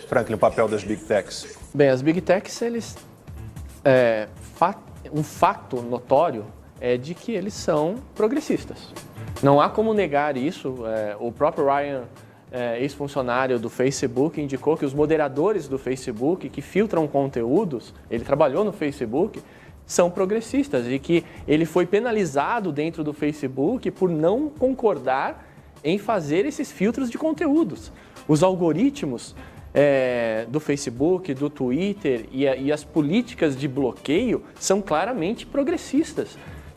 Franklin, o papel das Big Techs. Bem, as Big Techs, eles... um fato notório é de que eles são progressistas. Não há como negar isso. O próprio Ryan, ex-funcionário do Facebook, indicou que os moderadores do Facebook, que filtram conteúdos, ele trabalhou no Facebook, são progressistas e que ele foi penalizado dentro do Facebook por não concordar em fazer esses filtros de conteúdos. Os algoritmos do Facebook, do Twitter e as políticas de bloqueio são claramente progressistas.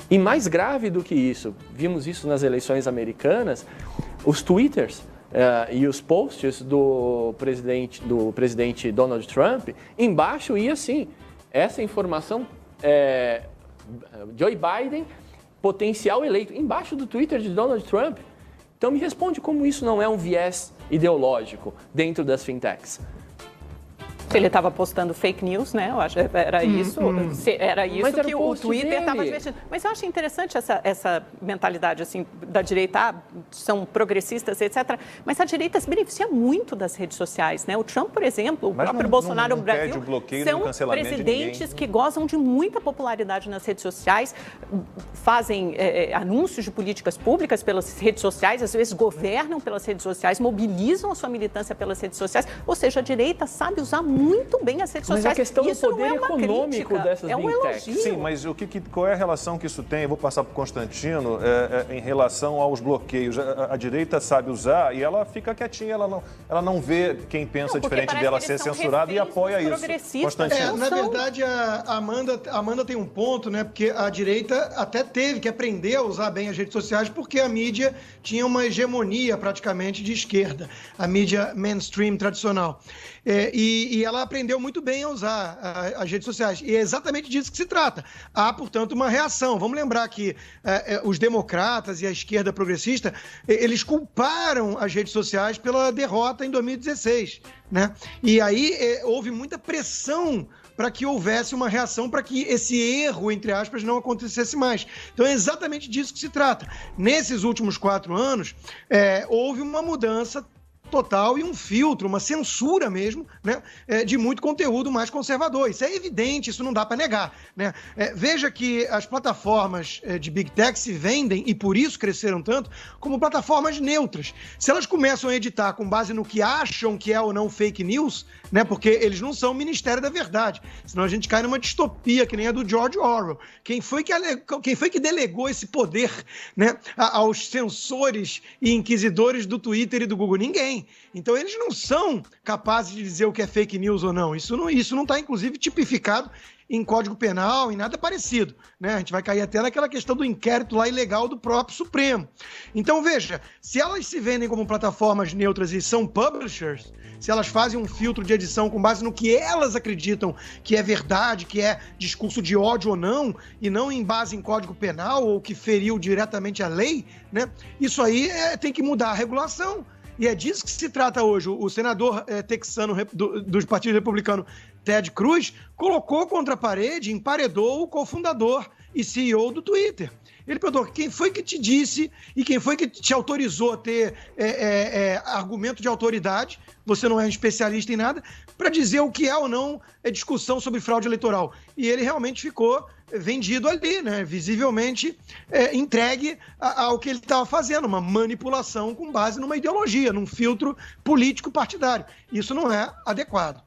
E mais grave do que isso, vimos isso nas eleições americanas, os twitters e os posts do presidente Donald Trump, embaixo ia assim, essa informação, Joe Biden, potencial eleito, embaixo do Twitter de Donald Trump. Então me responde como isso não é um viés ideológico dentro das fintechs. Ele estava postando fake news, né? Eu acho que era isso, era isso que o Twitter estava investindo. Mas eu acho interessante essa mentalidade assim da direita, são progressistas, etc. Mas a direita se beneficia muito das redes sociais, né? O Trump, por exemplo, o próprio Bolsonaro no Brasil, são presidentes que gozam de muita popularidade nas redes sociais, fazem anúncios de políticas públicas pelas redes sociais, às vezes governam pelas redes sociais, mobilizam a sua militância pelas redes sociais. Ou seja, a direita sabe usar muito bem as redes sociais. Mas a questão do poder econômico dessas é um elogio. Sim, mas qual é a relação que isso tem? Eu vou passar para o Constantino, em relação aos bloqueios. A direita sabe usar e ela fica quietinha, ela não vê quem pensa diferente dela ser censurado e apoia isso. Constantino. Na verdade, a Amanda tem um ponto, né? Porque a direita até teve que aprender a usar bem as redes sociais porque a mídia tinha uma hegemonia praticamente de esquerda, a mídia mainstream tradicional. E ela aprendeu muito bem a usar as redes sociais. E é exatamente disso que se trata. Há, portanto, uma reação. Vamos lembrar que os democratas e a esquerda progressista, eles culparam as redes sociais pela derrota em 2016, né? E aí houve muita pressão para que houvesse uma reação, para que esse erro, entre aspas, não acontecesse mais. Então é exatamente disso que se trata. Nesses últimos 4 anos, houve uma mudança total e um filtro, uma censura mesmo, né, de muito conteúdo mais conservador. Isso é evidente, isso não dá para negar, né? Veja que as plataformas de Big Tech se vendem, e por isso cresceram tanto, como plataformas neutras. Se elas começam a editar com base no que acham que é ou não fake news, né, porque eles não são o Ministério da Verdade, senão a gente cai numa distopia que nem a do George Orwell. Quem foi que delegou esse poder, né, aos censores e inquisidores do Twitter e do Google? Ninguém. Então eles não são capazes de dizer o que é fake news ou não. Isso não está, inclusive, tipificado em Código Penal, em nada parecido, né? A gente vai cair até naquela questão do inquérito lá ilegal do próprio Supremo. Então, veja, se elas se vendem como plataformas neutras e são publishers, se elas fazem um filtro de edição com base no que elas acreditam que é verdade, que é discurso de ódio ou não, e não em base em Código Penal ou que feriu diretamente a lei, né? Isso aí tem que mudar a regulação. E é disso que se trata hoje. O senador texano do Partido Republicano, Ted Cruz, colocou contra a parede, emparedou o cofundador e CEO do Twitter. Ele perguntou: quem foi que te disse e quem foi que te autorizou a ter argumento de autoridade, você não é um especialista em nada, para dizer o que é ou não discussão sobre fraude eleitoral? E ele realmente ficou vendido ali, né? Visivelmente entregue ao que ele estava fazendo, uma manipulação com base numa ideologia, num filtro político partidário. Isso não é adequado.